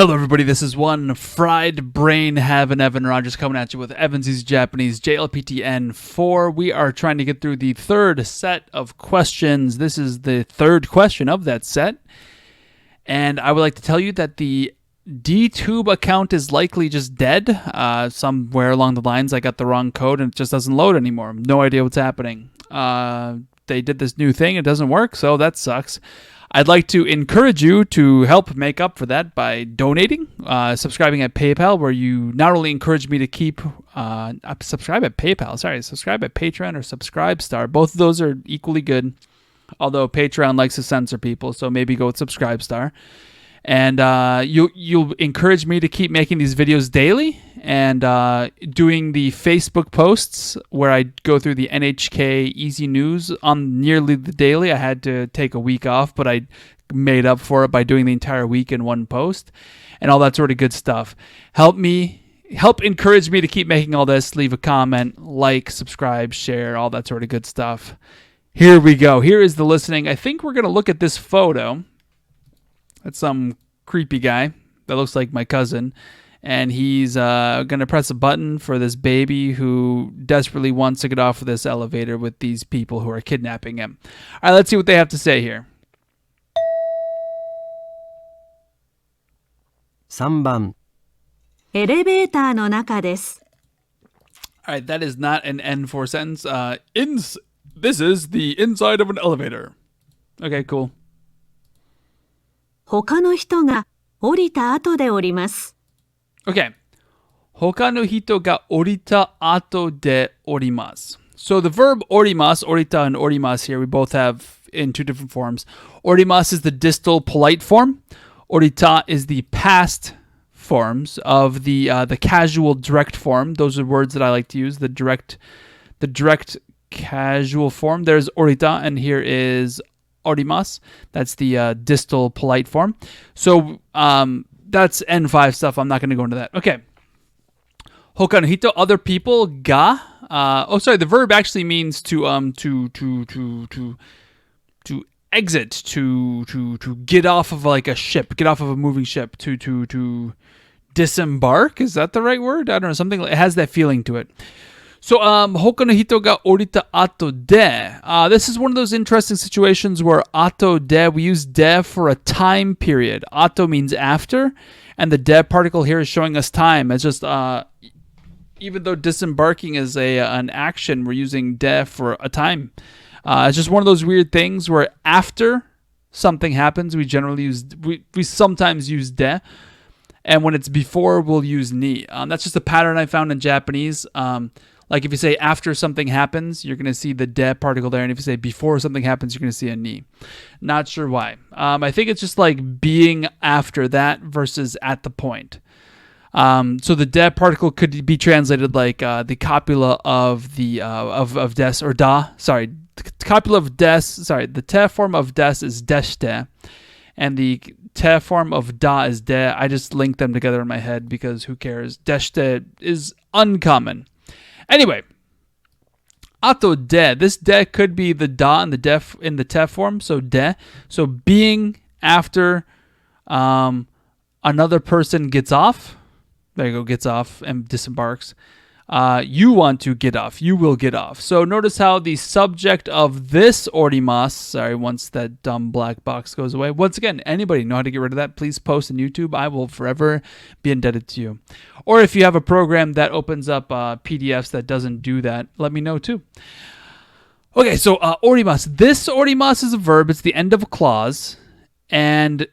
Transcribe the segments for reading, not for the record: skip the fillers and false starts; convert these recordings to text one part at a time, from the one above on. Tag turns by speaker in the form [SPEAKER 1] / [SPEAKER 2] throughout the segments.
[SPEAKER 1] Hello everybody, this is one fried brain having Evan Rogers coming at you with Evan's Easy Japanese JLPT N4. We are trying to get through the third set of questions. This is the third question of that set. And I would like to tell you that the DTube account is likely just dead. Somewhere along the lines I got the wrong code and it just doesn't load anymore. No idea what's happening. They did this new thing, it doesn't work, so that sucks. I'd like to encourage you to help make up for that by donating, subscribing at PayPal, where you not only encourage me to keep subscribe at Patreon or Subscribestar. Both of those are equally good, although Patreon likes to censor people, so maybe go with Subscribestar. And you'll encourage me to keep making these videos daily and doing the Facebook posts where I go through the NHK Easy News on nearly the daily. I had to take a week off, but I made up for it by doing the entire week in one post and all that sort of good stuff. Help encourage me to keep making all this. Leave a comment, like, subscribe, share, all that sort of good stuff. Here we go. Here is the listening. I think we're going to look at this photo. That's some creepy guy that looks like my cousin. And he's going to press a button for this baby who desperately wants to get off of this elevator with these people who are kidnapping him. All right, let's see what they have to say here.
[SPEAKER 2] 3番
[SPEAKER 3] エレベーターの中です。
[SPEAKER 1] All right, that is not an N4 sentence. This is the inside of an elevator. Okay, cool.
[SPEAKER 3] 他の人が降りた後で降ります。
[SPEAKER 1] Okay. 他の人が降りた後で降ります. So the verb orimas, orita and orimas here, we both have in two different forms. Orimas is the distal polite form. Orita is the past forms of the casual direct form. Those are words that I like to use. The direct casual form. There's orita and here is orimas. That's the distal polite form. So that's N5 stuff. I'm not going to go into that. Okay. Hoka no hito, other people. Ga. The verb actually means to exit, to get off of like a ship, get off of a moving ship, to disembark. Is that the right word? I don't know. Something it has that feeling to it. So, hoka no hito ga orita ato de. This is one of those interesting situations where ato de, we use de for a time period. Ato means after, and the de particle here is showing us time. It's just, even though disembarking is an action, we're using de for a time. It's just one of those weird things where after something happens, we sometimes use de, and when it's before, we'll use ni. That's just a pattern I found in Japanese. Like if you say after something happens, you're going to see the de particle there. And if you say before something happens, you're going to see a ni. Not sure why. I think it's just like being after that versus at the point. So the de particle could be translated like the copula of the of des or da. Sorry, the copula of des. Sorry, the te form of des is deshte, and the te form of da is de. I just linked them together in my head because who cares? Deshte is uncommon. Anyway, ato de. This de could be the da and the def in the te form. So de. So being after another person gets off. There you go, gets off and disembarks. You want to get off. You will get off. So notice how the subject of this orimas, sorry, once that dumb black box goes away. Once again, anybody know how to get rid of that, please post on YouTube. I will forever be indebted to you. Or if you have a program that opens up PDFs that doesn't do that, let me know too. Okay, so orimas. This orimas is a verb. It's the end of a clause. And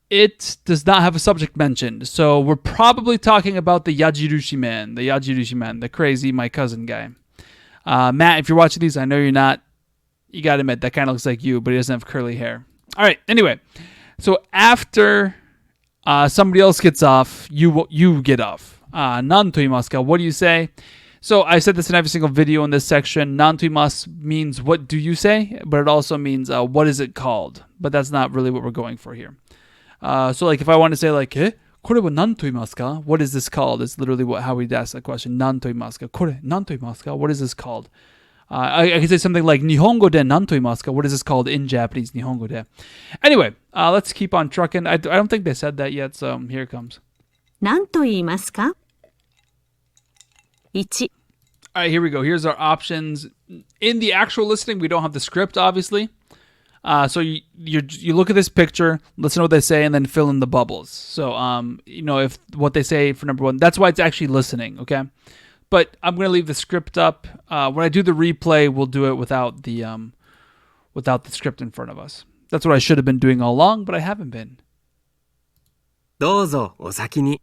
[SPEAKER 1] it does not have a subject mentioned. So we're probably talking about the yajirushi man, the crazy, my cousin guy. Matt, if you're watching these, I know you're not. You got to admit, that kind of looks like you, but he doesn't have curly hair. All right, anyway. So after somebody else gets off, you get off. Nan to imasu ka? What do you say? So I said this in every single video in this section. Nan to imasu means what do you say? But it also means what is it called? But that's not really what we're going for here. So like if I want to say like, kore wa nan to imasu ka? What is this called? It's literally how we'd ask that question. Nan to imasu ka? Kore nan to imasu ka? What is this called? I could say something like Nihongo de nan toimasu ka? What is this called in Japanese? Nihongo de. Anyway, let's keep on trucking. I don't think they said that yet, so here it comes.
[SPEAKER 3] 何と言いますか ?1、All
[SPEAKER 1] right, here we go. Here's our options. In the actual listening, we don't have the script, obviously. So you look at this picture, listen to what they say, and then fill in the bubbles. So if what they say for number one, that's why it's actually listening. Okay, but I'm gonna leave the script up. When I do the replay, we'll do it without the script in front of us. That's what I should have been doing all along, but I haven't been.
[SPEAKER 2] どうぞお先に。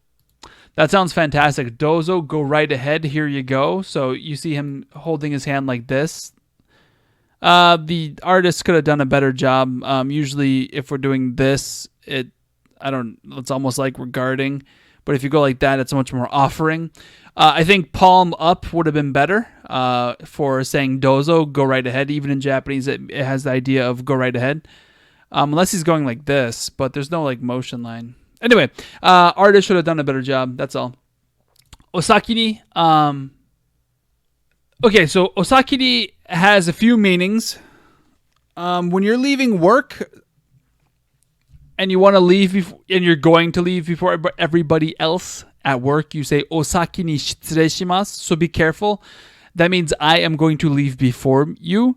[SPEAKER 1] That sounds fantastic. Dozo, go right ahead. Here you go. So you see him holding his hand like this. The artist could have done a better job. Usually, if we're doing this, it's almost like regarding. But if you go like that, it's much more offering. I think palm up would have been better for saying dozo, go right ahead. Even in Japanese, it has the idea of go right ahead. Unless he's going like this, but there's no like motion line. Anyway, artist should have done a better job. That's all. Osakini. Okay, so osakini has a few meanings. When you're leaving work and you want to leave and you're going to leave before everybody else at work, you say osakini shitsurei So be careful. That means I am going to leave before you.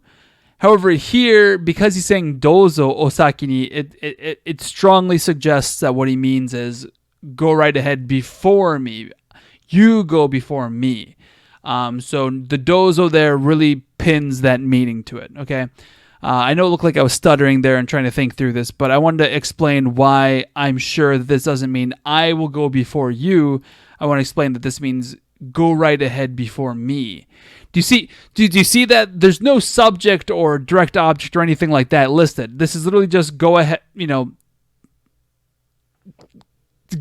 [SPEAKER 1] However, here, because he's saying dozo osakini, it strongly suggests that what he means is go right ahead before me. You go before me. So the dozo there really pins that meaning to it. Okay, I know it looked like I was stuttering there and trying to think through this, but I wanted to explain why I'm sure that this doesn't mean I will go before you. I want to explain that this means go right ahead before me. Do you see that there's no subject or direct object or anything like that listed? This is literally just go ahead,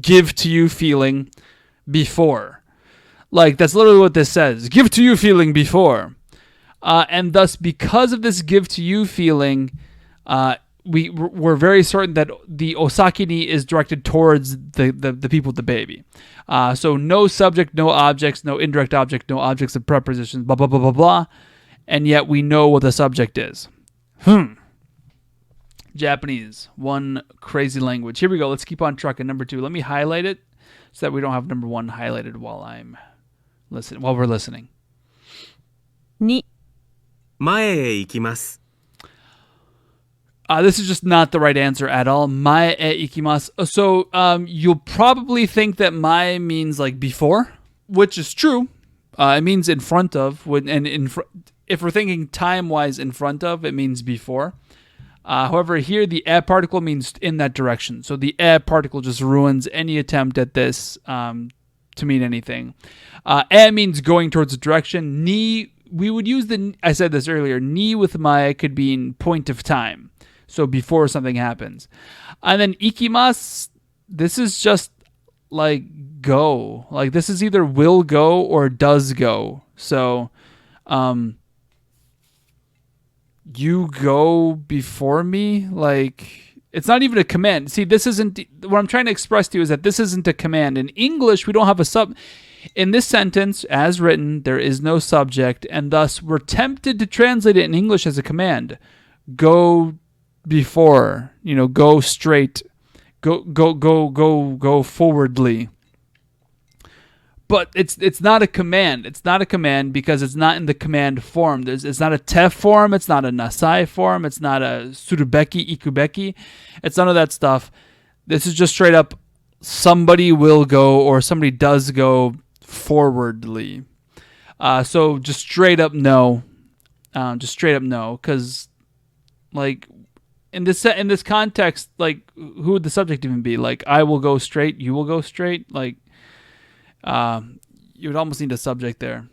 [SPEAKER 1] give to you feeling before. Like, that's literally what this says. Give to you feeling before. And thus, because of this give to you feeling, we're very certain that the osakini is directed towards the people with the baby. So no subject, no objects, no indirect object, no objects of prepositions, blah, blah, blah, blah, blah. And yet we know what the subject is. Japanese, one crazy language. Here we go. Let's keep on trucking. Number 2. Let me highlight it so that we don't have number 1 highlighted while we're listening.
[SPEAKER 3] 2、
[SPEAKER 2] 前へ行きます。
[SPEAKER 1] This is just not the right answer at all. Mae e ikimasu. So you'll probably think that mae means like before, which is true. It means in front of. If we're thinking time-wise in front of, it means before. However, here the e particle means in that direction. So the e particle just ruins any attempt at this to mean anything. E means going towards a direction. Ni, we would use I said this earlier, ni with mae could be in point of time. So before something happens. And then ikimasu, this is just like go. Like this is either will go or does go. So you go before me? Like it's not even a command. See, this isn't what I'm trying to express to you is that this isn't a command. In English, we don't have a in this sentence, as written, there is no subject, and thus we're tempted to translate it in English as a command. Go before, go straight, go forwardly. But it's not a command. It's not a command because it's not in the command form. It's not a te form. It's not a nasai form. It's not a surubeki, ikubeki. It's none of that stuff. This is just straight up somebody will go or somebody does go forwardly. So just straight up no. Because like in this context, like who would the subject even be? Like I will go straight, you will go straight. Like you would almost need a subject there,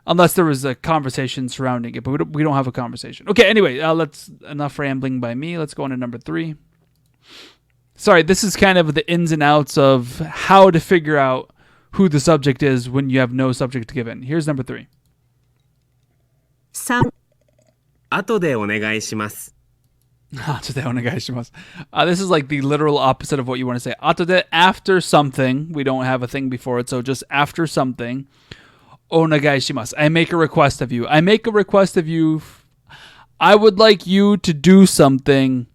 [SPEAKER 1] unless there was a conversation surrounding it. But we don't have a conversation. Okay, anyway, let's enough rambling by me. Let's go on to number 3. Sorry, this is kind of the ins and outs of how to figure out who the subject is when you have no subject given. Here's number 3.
[SPEAKER 3] 3、
[SPEAKER 2] 後でお願いします。
[SPEAKER 1] This is like the literal opposite of what you want to say. Atode, after something. We don't have a thing before it, so just after something. onegai shimasu. I make a request of you. I make a request of you. I would like you to do something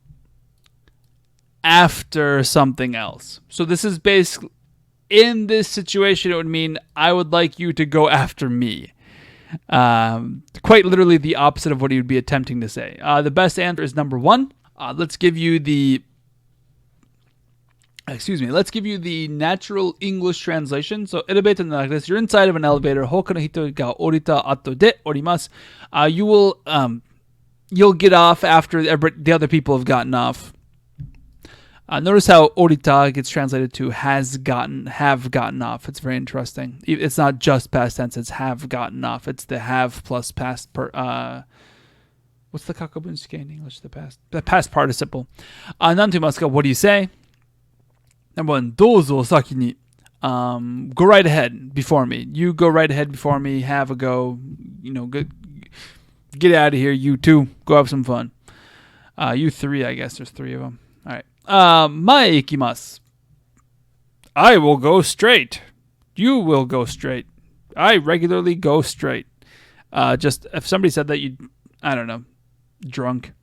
[SPEAKER 1] after something else. So this is basically, in this situation, it would mean I would like you to go after me. Quite literally the opposite of what he would be attempting to say. The best answer is number one. Let's give you the natural English translation. So, elevator like this. You're inside of an elevator. Hoka no hito ga orita ato de orimasu. You'll get off after the other people have gotten off. Notice how orita gets translated to have gotten off. It's very interesting. It's not just past tense, it's have gotten off. It's the have plus past what's the kakabunsuke in English? The past participle. Nantoimasu, what do you say? Number one, dozo saki ni. Go right ahead before me. You go right ahead before me. Have a go. Get out of here. You two, go have some fun. You three, I guess. There's three of them. All right. Mae ikimasu. I will go straight. You will go straight. I regularly go straight. Just if somebody said that, I don't know, drunk.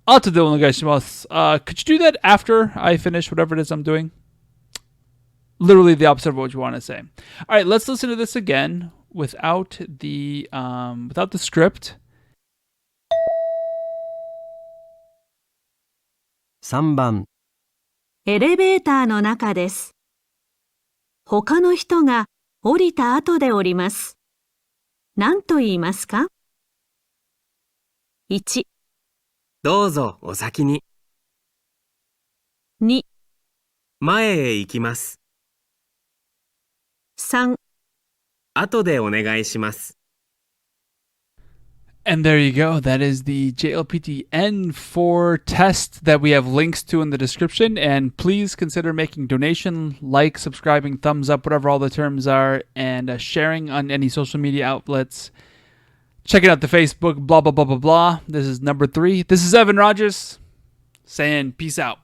[SPEAKER 1] Ato de onegai shimasu. Could you do that after I finish whatever it is I'm doing? Literally the opposite of what you want to say. All right, let's listen to this again without the script.
[SPEAKER 4] 3番、
[SPEAKER 3] エレベーターの中です。他の人が降りた後で降ります。何と言いますか？ 1、
[SPEAKER 2] どうぞお先に。
[SPEAKER 3] 2、
[SPEAKER 2] 前へ行きます。
[SPEAKER 3] 3、
[SPEAKER 2] 後でお願いします。
[SPEAKER 1] And there you go. That is the JLPT N4 test that we have links to in the description. And please consider making donation, like, subscribing, thumbs up, whatever all the terms are, and sharing on any social media outlets. Checking out the Facebook, blah, blah, blah, blah, blah. This is number 3. This is Evan Rogers saying peace out.